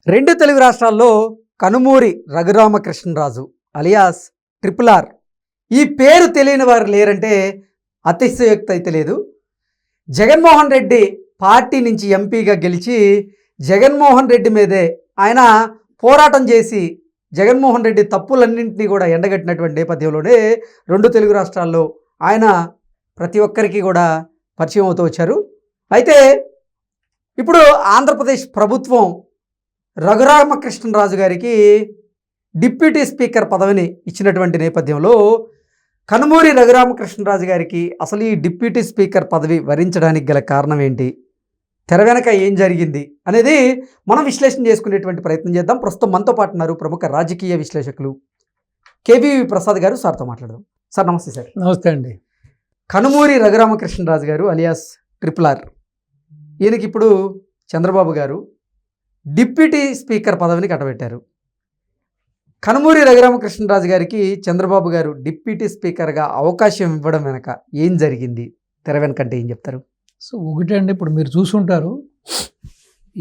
రెండు తెలుగు రాష్ట్రాల్లో Kanumuri Raghuramakrishnaraju alias triple R ఈ పేరు తెలియని వారు లేరంటే అతిశయోక్తి అయితే లేదు. జగన్మోహన్ రెడ్డి పార్టీ నుంచి ఎంపీగా గెలిచి జగన్మోహన్ రెడ్డి మీదే ఆయన పోరాటం చేసి జగన్మోహన్ రెడ్డి తప్పులన్నింటినీ కూడా ఎండగట్టినటువంటి నేపథ్యంలోనే రెండు తెలుగు రాష్ట్రాల్లో ఆయన ప్రతి ఒక్కరికి కూడా పరిచయం అవుతూ వచ్చారు. అయితే ఇప్పుడు ఆంధ్రప్రదేశ్ ప్రభుత్వం రఘురామకృష్ణరాజు గారికి డిప్యూటీ స్పీకర్ పదవిని ఇచ్చినటువంటి నేపథ్యంలో కనుమూరి రఘురామకృష్ణరాజు గారికి అసలు ఈ డిప్యూటీ స్పీకర్ పదవి వరించడానికి గల కారణం ఏంటి, తెర వెనక ఏం జరిగింది అనేది మనం విశ్లేషణ చేసుకునేటువంటి ప్రయత్నం చేద్దాం. ప్రస్తుతం మనతో పాటు ఉన్నారు ప్రముఖ రాజకీయ విశ్లేషకులు కేవీవి ప్రసాద్ గారు. సార్తో మాట్లాడదాం. సార్ నమస్తే. సార్ నమస్తే అండి. కనుమూరి రఘురామకృష్ణరాజు గారు అలియాస్ ట్రిపుల్ ఆర్, ఈయనకి ఇప్పుడు చంద్రబాబు గారు డిప్యూటీ స్పీకర్ పదవిని కట్టబెట్టారు. కనుమూరి రఘురామకృష్ణరాజు గారికి చంద్రబాబు గారు డిప్యూటీ స్పీకర్గా అవకాశం ఇవ్వడం వెనక ఏం జరిగింది, తెర వెనకంటే ఏం చెప్తారు? సో ఒకటండి, ఇప్పుడు మీరు చూసుంటారు,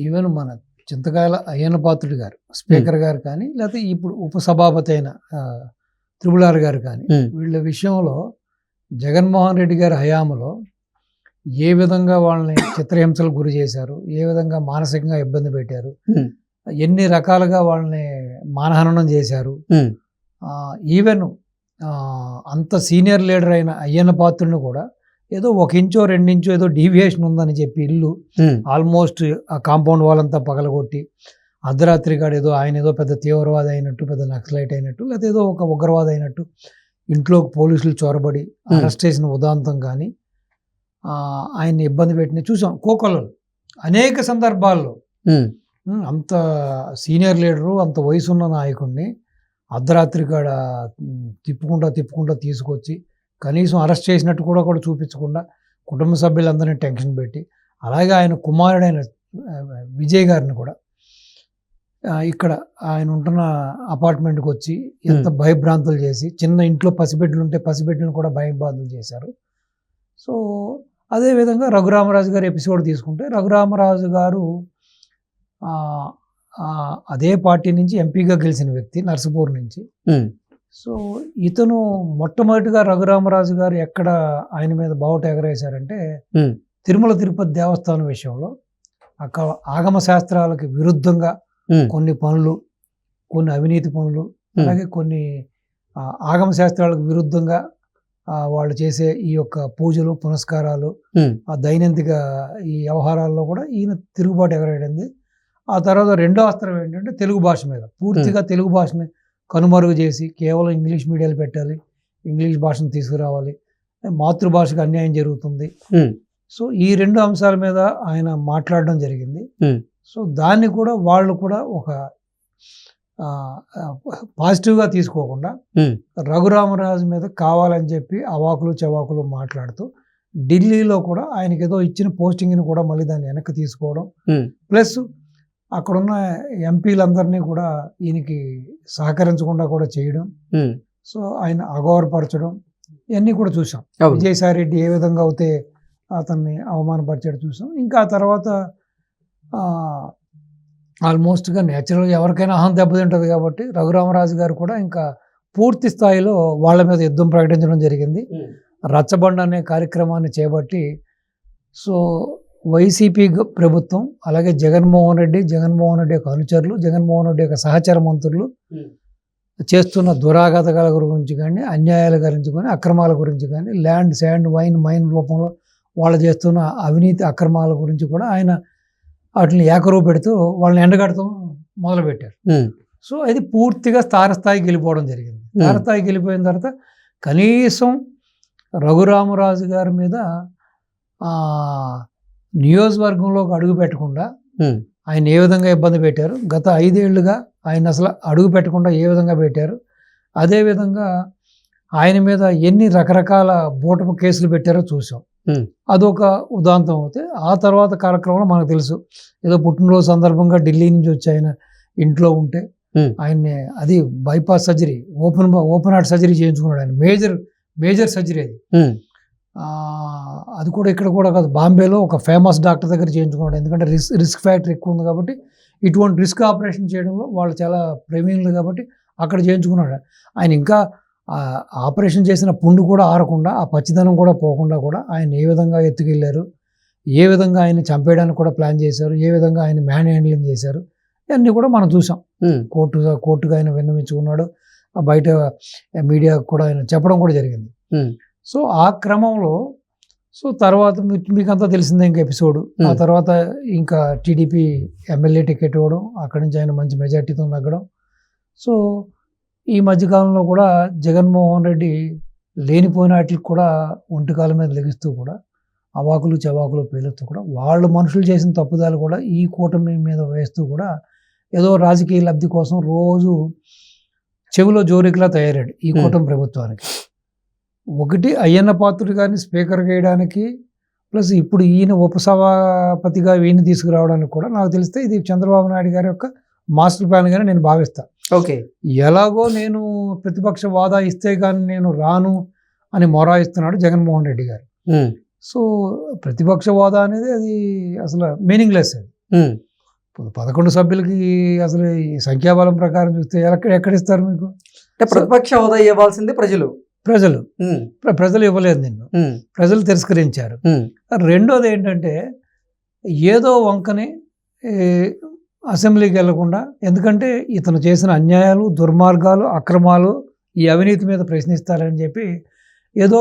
ఈవెన్ మన చింతకాయల అయ్యన్న పాత్రుడు గారు స్పీకర్ గారు కానీ, లేకపోతే ఇప్పుడు ఉపసభాపతి అయిన ట్రిపుల్ ఆర్ గారు కానీ, వీళ్ళ విషయంలో జగన్మోహన్ రెడ్డి గారి హయాంలో ఏ విధంగా వాళ్ళని చిత్రహింసలకు గురి చేశారు, ఏ విధంగా మానసికంగా ఇబ్బంది పెట్టారు, ఎన్ని రకాలుగా వాళ్ళని మానహననం చేశారు. ఈవెన్ అంత సీనియర్ లీడర్ అయిన అయ్యన్న పాత్రుడిని కూడా ఏదో 1 ఇంచో 2 ఇంచో ఏదో డీవియేషన్ ఉందని చెప్పి ఇల్లు ఆల్మోస్ట్ ఆ కాంపౌండ్ వాళ్ళంతా పగలగొట్టి అర్ధరాత్రి కాడ ఏదో ఆయన ఏదో పెద్ద తీవ్రవాది అయినట్టు, పెద్ద నక్సలైట్ అయినట్టు, లేకపోతే ఏదో ఒక ఉగ్రవాది అయినట్టు ఇంట్లోకి పోలీసులు చొరబడి అరెస్ట్ చేసిన ఉదాంతం కానీ ఆయన్ని ఇబ్బంది పెట్టిన చూసాం. కోకొల్లలు అనేక సందర్భాల్లో అంత సీనియర్ లీడరు, అంత వయసున్న నాయకుడిని అర్ధరాత్రి కాడ తిప్పుకుంటా తీసుకొచ్చి కనీసం అరెస్ట్ చేసినట్టు కూడా చూపించకుండా కుటుంబ సభ్యులందరినీ టెన్షన్ పెట్టి, అలాగే ఆయన కుమారుడైన విజయ్ గారిని కూడా ఇక్కడ ఆయన ఉంటున్న అపార్ట్మెంట్కి వచ్చి ఎంత భయభ్రాంతులు చేసి, చిన్న ఇంట్లో పసిబిడ్డలు ఉంటే పసిబిడ్డలను కూడా భయభ్రాంతులు చేశారు. సో అదేవిధంగా రఘురామరాజు గారు ఎపిసోడ్ తీసుకుంటే, రఘురామరాజు గారు అదే పార్టీ నుంచి ఎంపీగా గెలిచిన వ్యక్తి నర్సపూర్ నుంచి. సో ఇతను మొట్టమొదటిగా రఘురామరాజు గారు ఎక్కడ ఆయన మీద బావుట ఎగరేశారంటే, తిరుమల తిరుపతి దేవస్థానం విషయంలో అక్కడ ఆగమ శాస్త్రాలకు విరుద్ధంగా కొన్ని పనులు, కొన్ని అవినీతి పనులు, అలాగే కొన్ని ఆగమ శాస్త్రాలకు విరుద్ధంగా వాళ్ళు చేసే ఈ యొక్క పూజలు పునస్కారాలు, ఆ దైనందిక ఈ వ్యవహారాల్లో కూడా ఈయన తిరుగుబాటు ఎగరేయడింది. ఆ తర్వాత రెండో అస్త్రం ఏంటంటే తెలుగు భాష మీద పూర్తిగా తెలుగు భాషని కనుమరుగు చేసి కేవలం ఇంగ్లీష్ మీడియాలు పెట్టాలి, ఇంగ్లీష్ భాషను తీసుకురావాలి, మాతృభాషకు అన్యాయం జరుగుతుంది. సో ఈ 2 అంశాల మీద ఆయన మాట్లాడడం జరిగింది. సో దాన్ని కూడా వాళ్ళు కూడా ఒక పాజిటివ్గా తీసుకోకుండా రఘురామరాజు మీద కావాలని చెప్పి అవాకులు చవాకులు మాట్లాడుతూ ఢిల్లీలో కూడా ఆయనకి ఏదో ఇచ్చిన పోస్టింగ్ని కూడా మళ్ళీ దాన్ని వెనక్కి తీసుకోవడం, ప్లస్ అక్కడున్న ఎంపీలందరినీ కూడా ఈయనకి సహకరించకుండా కూడా చేయడం, సో ఆయన అగౌరవపరచడం ఇవన్నీ కూడా చూసాం. విజయసాయి రెడ్డి ఏ విధంగా అయితే అతన్ని అవమానపరిచాడు చూసాం. ఇంకా ఆ తర్వాత ఆల్మోస్ట్గా నేచురల్గా ఎవరికైనా అహం దెబ్బతింటుంది కాబట్టి రఘురామరాజు గారు కూడా ఇంకా పూర్తి స్థాయిలో వాళ్ళ మీద యుద్ధం ప్రకటించడం జరిగింది. రచ్చబండ అనే కార్యక్రమాన్ని చేపట్టి, సో వైసీపీ ప్రభుత్వం అలాగే జగన్మోహన్ రెడ్డి యొక్క అనుచరులు, జగన్మోహన్ రెడ్డి యొక్క సహచర మంత్రులు చేస్తున్న దురాఘాతకాల గురించి కానీ, అన్యాయాల గురించి కానీ, అక్రమాల గురించి కానీ, ల్యాండ్ శాండ్ మైన్ రూపంలో వాళ్ళు చేస్తున్న అవినీతి అక్రమాల గురించి కూడా ఆయన వాటిని ఏకరువు పెడుతూ వాళ్ళని ఎండగడతాం మొదలుపెట్టారు. సో అది పూర్తిగా తారస్థాయికి వెళ్ళిపోవడం జరిగింది. తారస్థాయికి వెళ్ళిపోయిన తర్వాత కనీసం రఘురామరాజు గారి మీద నియోజకవర్గంలోకి అడుగు పెట్టకుండా ఆయన ఏ విధంగా ఇబ్బంది పెట్టారు, గత 5 ఏళ్లుగా ఆయన అసలు అడుగు పెట్టకుండా ఏ విధంగా పెట్టారు, అదేవిధంగా ఆయన మీద ఎన్ని రకరకాల బూటపు కేసులు పెట్టారో చూసాం. అదొక ఉదాంతం అవుతే, ఆ తర్వాత కార్యక్రమంలో మనకు తెలుసు, ఏదో పుట్టినరోజు సందర్భంగా ఢిల్లీ నుంచి వచ్చి ఆయన ఇంట్లో ఉంటే ఆయన్ని అది bypass surgery, open heart surgery చేయించుకున్నాడు. ఆయన మేజర్ సర్జరీ అది. అది కూడా ఇక్కడ కూడా కాదు, బాంబేలో ఒక ఫేమస్ డాక్టర్ దగ్గర చేయించుకున్నాడు. ఎందుకంటే రిస్క్ ఫ్యాక్టర్ ఎక్కువ ఉంది కాబట్టి ఇటువంటి రిస్క్ ఆపరేషన్ చేయడంలో వాళ్ళు చాలా ప్రవీణులు కాబట్టి అక్కడ చేయించుకున్నాడు. ఆయన ఇంకా ఆపరేషన్ చేసిన పుండు కూడా ఆరకుండా, ఆ పచ్చిదనం కూడా పోకుండా కూడా ఆయన ఏ విధంగా ఎత్తుకెళ్ళారు, ఏ విధంగా ఆయన చంపేయడానికి కూడా ప్లాన్ చేశారు, ఏ విధంగా ఆయన మ్యాన్ హ్యాండ్లింగ్ చేశారు, ఇవన్నీ కూడా మనం చూసాం. కోర్టుగా ఆయన విన్నవించుకున్నాడు, బయట మీడియా కూడా ఆయన చెప్పడం కూడా జరిగింది. సో ఆ క్రమంలో తర్వాత మీకు అంతా తెలిసిందే ఇంకా ఎపిసోడ్. ఆ తర్వాత ఇంకా టీడీపీ ఎమ్మెల్యే టికెట్ ఇవ్వడం, అక్కడి నుంచి ఆయన మంచి మెజార్టీతో నగ్గడం. సో ఈ మధ్యకాలంలో కూడా జగన్మోహన్ రెడ్డి లేనిపోయిన వాటికి కూడా ఒంటికాల మీద లెగిస్తూ కూడా అవాకులు చవాకులు పేలుస్తూ కూడా వాళ్ళు మనుషులు చేసిన తప్పుదాలు కూడా ఈ కూటమి మీద వేస్తూ కూడా ఏదో రాజకీయ లబ్ధి కోసం రోజు చెవిలో జోరికలా తయారాడు ఈ కూటమి ప్రభుత్వానికి. ఒకటి అయ్యన్న పాత్రుడు గారిని స్పీకర్ వేయడానికి, ప్లస్ ఇప్పుడు ఈయన ఉపసభాపతిగా ఈయన తీసుకురావడానికి కూడా నాకు తెలిస్తే ఇది చంద్రబాబు నాయుడు గారి యొక్క మాస్టర్ ప్లాన్ గానే నేను భావిస్తాను. ఓకే, ఎలాగో నేను ప్రతిపక్ష వాదా ఇస్తే కానీ నేను రాను అని మొరాయిస్తున్నాడు జగన్మోహన్ రెడ్డి గారు. సో ప్రతిపక్ష హోదా అనేది అది అసలు మీనింగ్లెస్. అది 11 సభ్యులకి అసలు ఈ సంఖ్యాబలం ప్రకారం చూస్తే ఎక్కడిస్తారు మీకు? ప్రతిపక్ష హోదా ఇవ్వాల్సింది ప్రజలు ఇవ్వలేదు, నిన్ను ప్రజలు తిరస్కరించారు. రెండోది ఏంటంటే ఏదో వంకని అసెంబ్లీకి వెళ్లకుండా, ఎందుకంటే ఇతను చేసిన అన్యాయాలు, దుర్మార్గాలు, అక్రమాలు, ఈ అవినీతి మీద ప్రశ్నిస్తారని చెప్పి ఏదో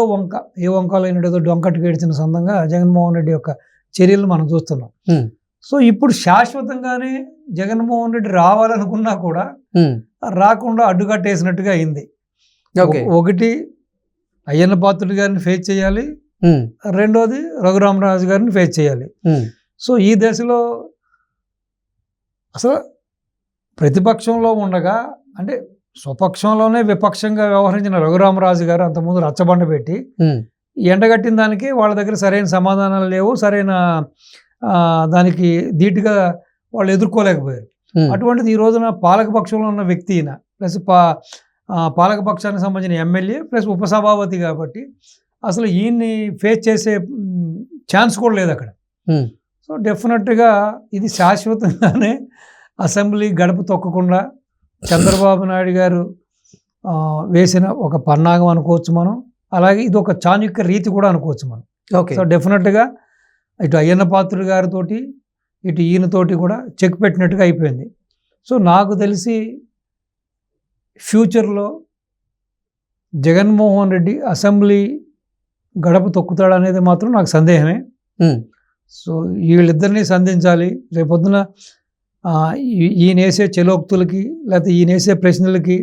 ఏ వంకలో ఏదో డొంకట్టు గడిచిన సందంగా జగన్మోహన్ రెడ్డి యొక్క చర్యలు మనం చూస్తున్నాం. సో ఇప్పుడు శాశ్వతంగానే జగన్మోహన్ రెడ్డి రావాలనుకున్నా కూడా రాకుండా అడ్డుకట్టేసినట్టుగా అయింది. ఒకటి అయ్యన్న పాత్రుడి గారిని ఫేస్ చేయాలి, రెండోది రఘురామరాజు గారిని ఫేస్ చేయాలి. సో ఈ దశలో అసలు ప్రతిపక్షంలో ఉండగా, అంటే స్వపక్షంలోనే విపక్షంగా వ్యవహరించిన రఘురామరాజు గారు అంతకుముందు రచ్చబండ పెట్టి ఎండగట్టిన దానికి వాళ్ళ దగ్గర సరైన సమాధానాలు లేవు, సరైన దానికి ధీటుగా వాళ్ళు ఎదుర్కోలేకపోయారు. అటువంటిది ఈ రోజున పాలకపక్షంలో ఉన్న వ్యక్తి ఈయన, ప్లస్ పాలకపక్షానికి సంబంధించిన ఎమ్మెల్యే ప్లస్ ఉపసభాపతి కాబట్టి అసలు ఈయన్ని ఫేస్ చేసే ఛాన్స్ కూడా లేదు అక్కడ. సో డెఫినెట్గా ఇది శాశ్వతంగానే అసెంబ్లీ గడప తొక్కకుండా చంద్రబాబు నాయుడు గారు వేసిన ఒక పన్నాగం అనుకోవచ్చు మనం. అలాగే ఇది ఒక చాణక్య రీతి కూడా అనుకోవచ్చు మనం. సో డెఫినెట్గా ఇటు అయ్యన్న పాత్రుడు గారితో ఇటు ఈయనతోటి కూడా చెక్ పెట్టినట్టుగా అయిపోయింది. సో నాకు తెలిసి ఫ్యూచర్లో జగన్మోహన్ రెడ్డి అసెంబ్లీ గడప తొక్కుతాడనేది మాత్రం నాకు సందేహమే. సో వీళ్ళిద్దరినీ సంధించాలి. రేపొద్దున ఈయన వేసే చెలోక్తులకి, లేకపోతే ఈయన వేసే ప్రశ్నలకి,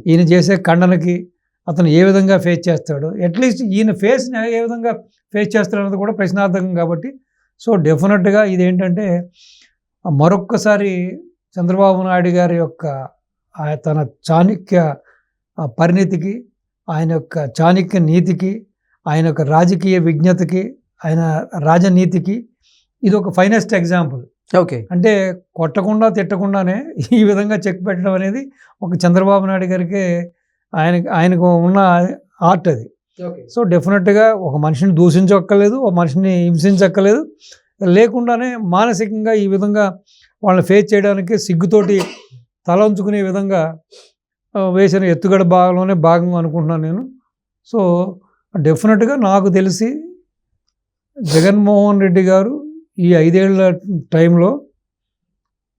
ఈయన చేసే ఖండనకి అతను ఏ విధంగా ఫేస్ చేస్తాడు, అట్లీస్ట్ ఈయన ఫేస్ని ఏ విధంగా ఫేస్ చేస్తాడు అన్నది కూడా ప్రశ్నార్థకం కాబట్టి. సో డెఫినెట్గా ఇదేంటంటే మరొక్కసారి చంద్రబాబు నాయుడు గారి యొక్క తన చాణక్య పరిణితికి, ఆయన యొక్క చాణక్య నీతికి, ఆయన యొక్క రాజకీయ విజ్ఞతకి, ఆయన రాజనీతికి ఇది ఒక ఫైనెస్ట్ ఎగ్జాంపుల్. అంటే కొట్టకుండా తిట్టకుండానే ఈ విధంగా చెక్ పెట్టడం అనేది ఒక చంద్రబాబు నాయుడు గారికి ఆయనకు ఉన్న ఆర్ట్ అది. సో డెఫినెట్గా ఒక మనిషిని దూషించక్కర్లేదు, ఒక మనిషిని హింసించక్కర్లేదు, లేకుండానే మానసికంగా ఈ విధంగా వాళ్ళని ఫేస్ చేయడానికి సిగ్గుతోటి తల ఉంచుకునే విధంగా వేసిన ఎత్తుగడ భాగం అనుకుంటున్నాను నేను. సో డెఫినెట్గా నాకు తెలిసి జగన్మోహన్ రెడ్డి గారు ఈ 5 ఏళ్ల టైంలో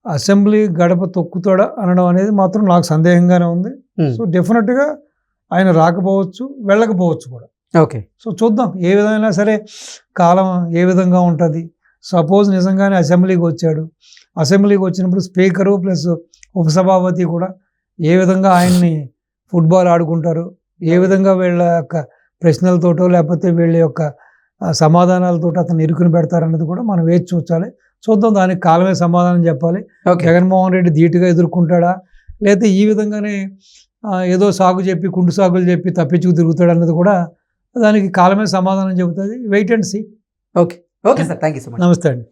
అసెంబ్లీ గడప తొక్కుతాడా అనడం అనేది మాత్రం నాకు సందేహంగానే ఉంది. సో డెఫినెట్గా ఆయన రాకపోవచ్చు, వెళ్ళకపోవచ్చు కూడా. సో చూద్దాం, ఏ విధమైనా సరే కాలం ఏ విధంగా ఉంటుంది. సపోజ్ నిజంగానే అసెంబ్లీకి వచ్చాడు, అసెంబ్లీకి వచ్చినప్పుడు స్పీకరు ప్లస్ ఉపసభాపతి కూడా ఏ విధంగా ఆయన్ని ఫుట్బాల్ ఆడుకుంటారు, ఏ విధంగా వీళ్ళ యొక్క ప్రశ్నలతోటో లేకపోతే వీళ్ళ యొక్క సమాధానాలతో అతను ఇరుకుని పెడతారన్నది కూడా మనం వేచి చూద్దాం. దానికి కాలమే సమాధానం చెప్పాలి. జగన్మోహన్ రెడ్డి ధీటుగా ఎదుర్కొంటాడా, లేకపోతే ఈ విధంగానే ఏదో కుండు సాగులు చెప్పి తప్పించుకు తిరుగుతాడు అన్నది కూడా దానికి కాలమే సమాధానం చెబుతుంది. Wait and see. Okay sir, thank you so much. నమస్తే అండి.